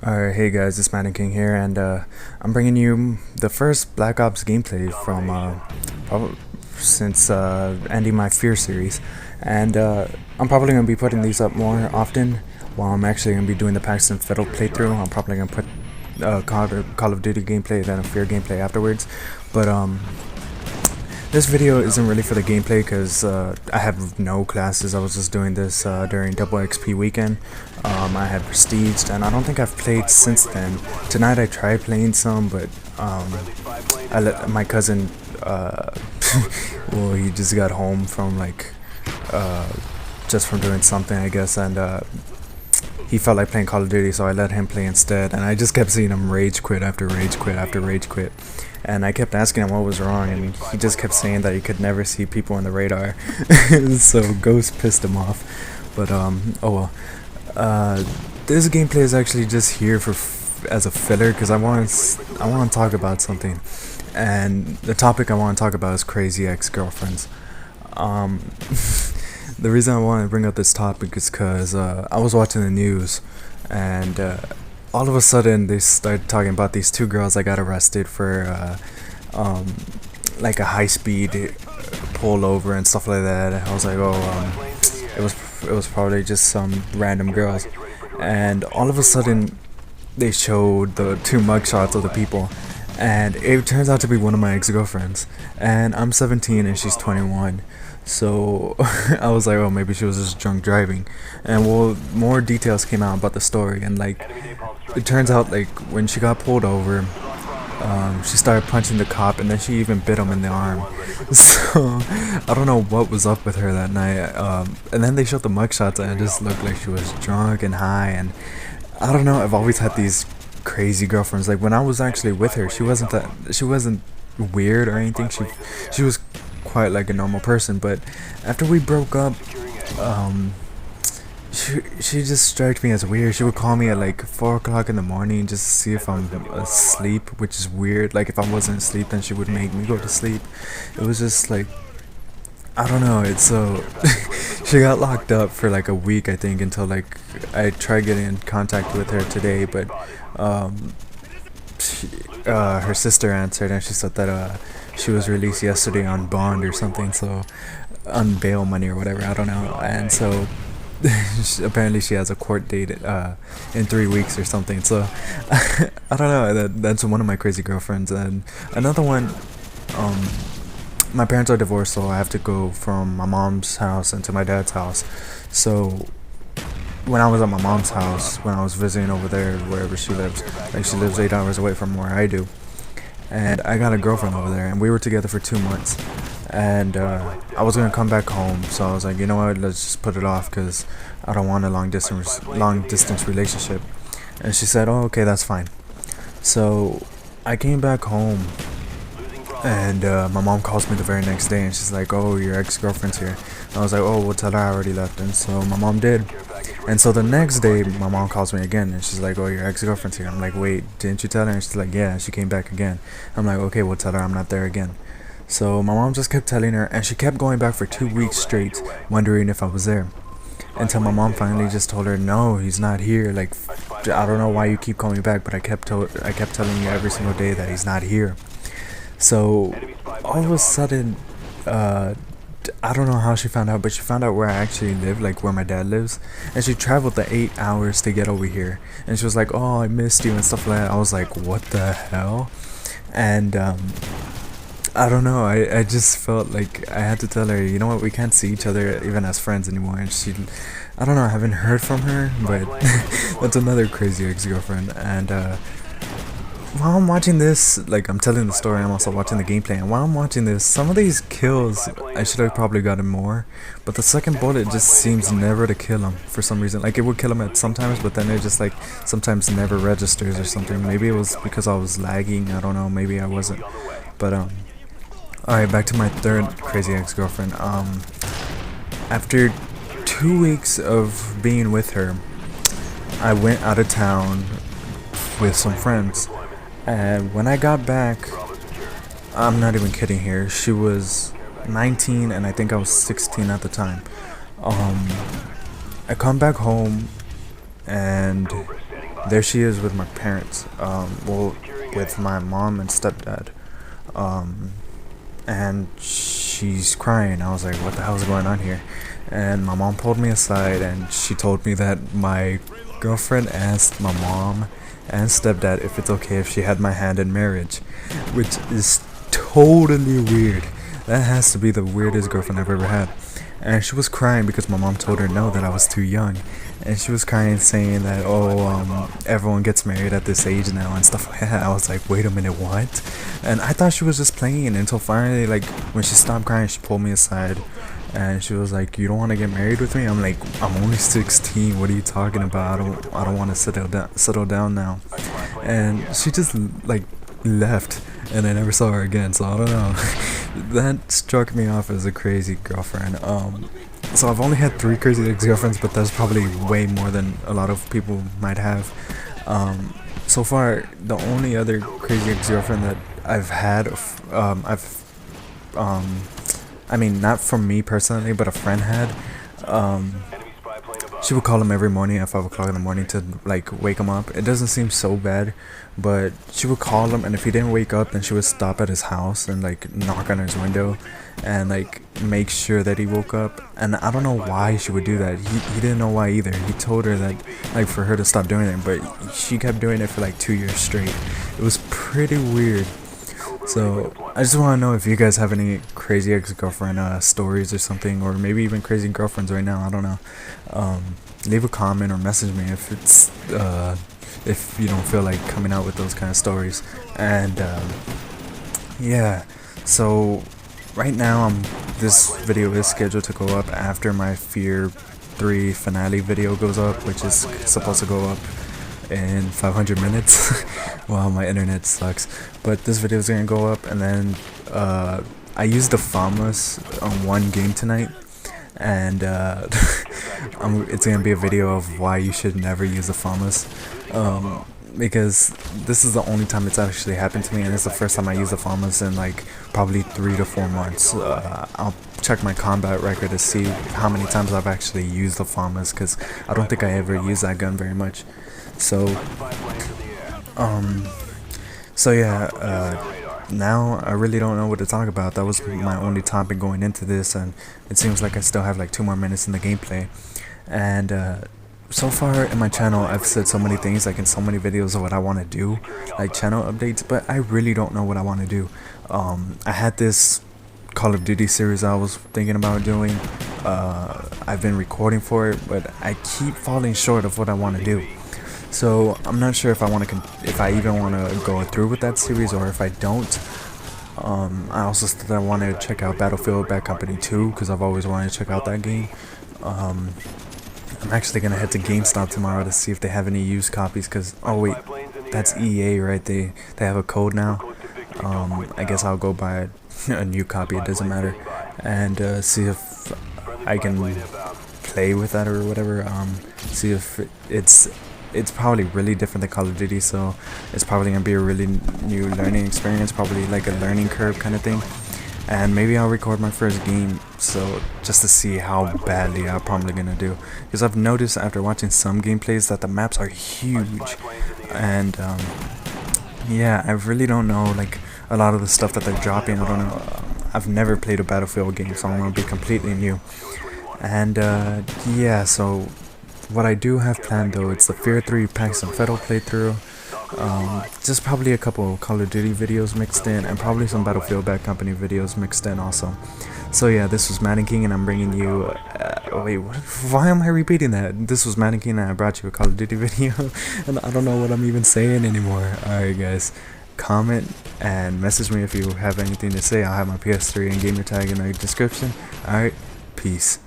Alright, hey guys, it's Madden King here, and I'm bringing you the first Black Ops gameplay from probably since ending my Fear series, and I'm probably gonna be putting these up more often. While I'm actually gonna be doing the Paxton Fiddle playthrough, I'm probably gonna put Call of Duty gameplay, then a Fear gameplay afterwards. But this video isn't really for the gameplay because I have no classes. I was just doing this during double XP weekend. I had prestiged and I don't think I've played since then. Tonight I tried playing some, but I let my cousin, well, he just got home from just from doing something, I guess, and he felt like playing Call of Duty, so I let him play instead, and I just kept seeing him rage quit after rage quit after rage quit. And I kept asking him what was wrong, and he just kept saying that he could never see people on the radar. So Ghost pissed him off. But oh well. This gameplay is actually just here for as a filler because I want to talk about something, and the topic I want to talk about is crazy ex-girlfriends. The reason I want to bring up this topic is because I was watching the news, and all of a sudden they started talking about these two girls that got arrested for like a high-speed pullover and stuff like that. I was like, oh, it was probably just some random girls, and all of a sudden they showed the two mugshots of the people, and it turns out to be one of my ex-girlfriends, and I'm 17 and she's 21. So I was like, oh, maybe she was just drunk driving. And well, more details came out about the story, and like it turns out like when she got pulled over, she started punching the cop, and then she even bit him in the arm. So I don't know what was up with her that night. And then they showed the mugshots, and it just looked like she was drunk and high. And I don't know, I've always had these crazy girlfriends. Like when I was actually with her, she wasn't weird or anything. She was quite like a normal person, but after we broke up, she just struck me as weird. She would call me at like 4 o'clock in the morning just to see if I'm asleep, which is weird. Like if I wasn't asleep, then she would make me go to sleep. It was just like, I don't know, it's so she got locked up for like a week, I think, until like I tried getting in contact with her today, but her sister answered, and she said that she was released yesterday on bond or something, so on bail money or whatever, I don't know. And so apparently she has a court date in 3 weeks or something. So I don't know, that's one of my crazy girlfriends. And another one, my parents are divorced, so I have to go from my mom's house into my dad's house. So when I was at my mom's house, when I was visiting over there, wherever she lives, like she lives 8 hours away from where I do, and I got a girlfriend over there, and we were together for 2 months, and I was gonna come back home, so I was like, you know what, let's just put it off because I don't want a long distance relationship. And she said, oh, okay, that's fine. So I came back home, and my mom calls me the very next day, and she's like, oh, your ex-girlfriend's here. And I was like, oh, well, tell her I already left. And so my mom did. And so the next day my mom calls me again, and she's like, oh, your ex-girlfriend's here. I'm like, wait, didn't you tell her? And she's like, yeah, she came back again. I'm like, okay, well, tell her I'm not there again. So my mom just kept telling her, and she kept going back for 2 weeks straight, wondering if I was there, until my mom finally just told her, no, he's not here. Like, I don't know why you keep calling me back, but I kept telling you every single day that he's not here. So all of a sudden, I don't know how she found out, but she found out where I actually live, like where my dad lives, and she traveled the 8 hours to get over here. And she was like, oh, I missed you and stuff like that. I was like, what the hell? And I don't know, I just felt like I had to tell her, you know what, we can't see each other even as friends anymore. And she, I don't know, I haven't heard from her, but that's another crazy ex-girlfriend. And while I'm watching this, like I'm telling the story, I'm also watching the gameplay, and while I'm watching this, some of these kills, I should have probably gotten more, but the second bullet just seems never to kill him for some reason. Like it would kill him at sometimes, but then it just like sometimes never registers or something. Maybe it was because I was lagging, I don't know, maybe I wasn't. But alright, back to my third crazy ex-girlfriend. After 2 weeks of being with her, I went out of town with some friends. And when I got back, I'm not even kidding here, she was 19 and I think I was 16 at the time. I come back home and there she is with my parents. Well, with my mom and stepdad. And she's crying. I was like, what the hell is going on here? And my mom pulled me aside and she told me that my girlfriend asked my mom and stepdad if it's okay if she had my hand in marriage, which is totally weird. That has to be the weirdest girlfriend I've ever had. And she was crying because my mom told her no, that I was too young. And she was crying saying that, everyone gets married at this age now and stuff like that. I was like, wait a minute, what? And I thought she was just playing until finally, like, when she stopped crying, she pulled me aside and she was like, you don't want to get married with me? I'm like, I'm only 16. What are you talking about? I don't want to settle down now. And she just like left and I never saw her again. So I don't know. That struck me off as a crazy girlfriend. So I've only had 3 crazy ex-girlfriends, but that's probably way more than a lot of people might have. So far, the only other crazy ex-girlfriend that I've had, I mean, not from me personally, but a friend had. She would call him every morning at 5 o'clock in the morning to like wake him up. It doesn't seem so bad, but she would call him, and if he didn't wake up, then she would stop at his house and like knock on his window and like make sure that he woke up. And I don't know why she would do that. He didn't know why either. He told her that like for her to stop doing it, but she kept doing it for like 2 years straight. It was pretty weird. So I just want to know if you guys have any crazy ex-girlfriend stories or something, or maybe even crazy girlfriends right now. I don't know. Leave a comment or message me if it's if you don't feel like coming out with those kind of stories. And yeah, so right now this video is scheduled to go up after my Fear 3 finale video goes up, which is supposed to go up in 500 minutes. Wow, my internet sucks. But this video is gonna go up, and then I used the Famas on one game tonight, and it's gonna be a video of why you should never use the Famas, because this is the only time it's actually happened to me, and it's the first time I use the Famas in like probably 3 to 4 months. I'll check my combat record to see how many times I've actually used the Famas, because I don't think I ever use that gun very much. So now I really don't know what to talk about. That was my only topic going into this, and it seems like I still have like 2 more minutes in the gameplay. And so far in my channel, I've said so many things, like in so many videos, of what I want to do, like channel updates, but I really don't know what I want to do. I had this Call of Duty series I was thinking about doing. I've been recording for it, but I keep falling short of what I want to do. So I'm not sure if I even want to go through with that series, or if I don't. I also said I want to check out Battlefield Bad Company 2, because I've always wanted to check out that game. I'm actually gonna head to GameStop tomorrow to see if they have any used copies, because oh wait, that's EA, right? They have a code now. I guess I'll go buy a new copy, it doesn't matter, and see if I can play with that or whatever. See if it's probably really different than Call of Duty, so it's probably gonna be a really new learning experience, probably like a learning curve kind of thing. And maybe I'll record my first game, so just to see how badly I'm probably gonna do, because I've noticed after watching some gameplays that the maps are huge. And yeah, I really don't know like a lot of the stuff that they're dropping. I don't know. I've never played a Battlefield game, so I'm gonna be completely new. And yeah, so what I do have planned though, it's the Fear 3 Pax and Fettle playthrough, just probably a couple Call of Duty videos mixed in, and probably some Battlefield Bad Company videos mixed in also. So yeah, this was Madden King, and I'm bringing you, why am I repeating that? This was Madden King, and I brought you a Call of Duty video, and I don't know what I'm even saying anymore. Alright guys, comment and message me if you have anything to say. I'll have my PS3 and gamer tag in the description. Alright, peace.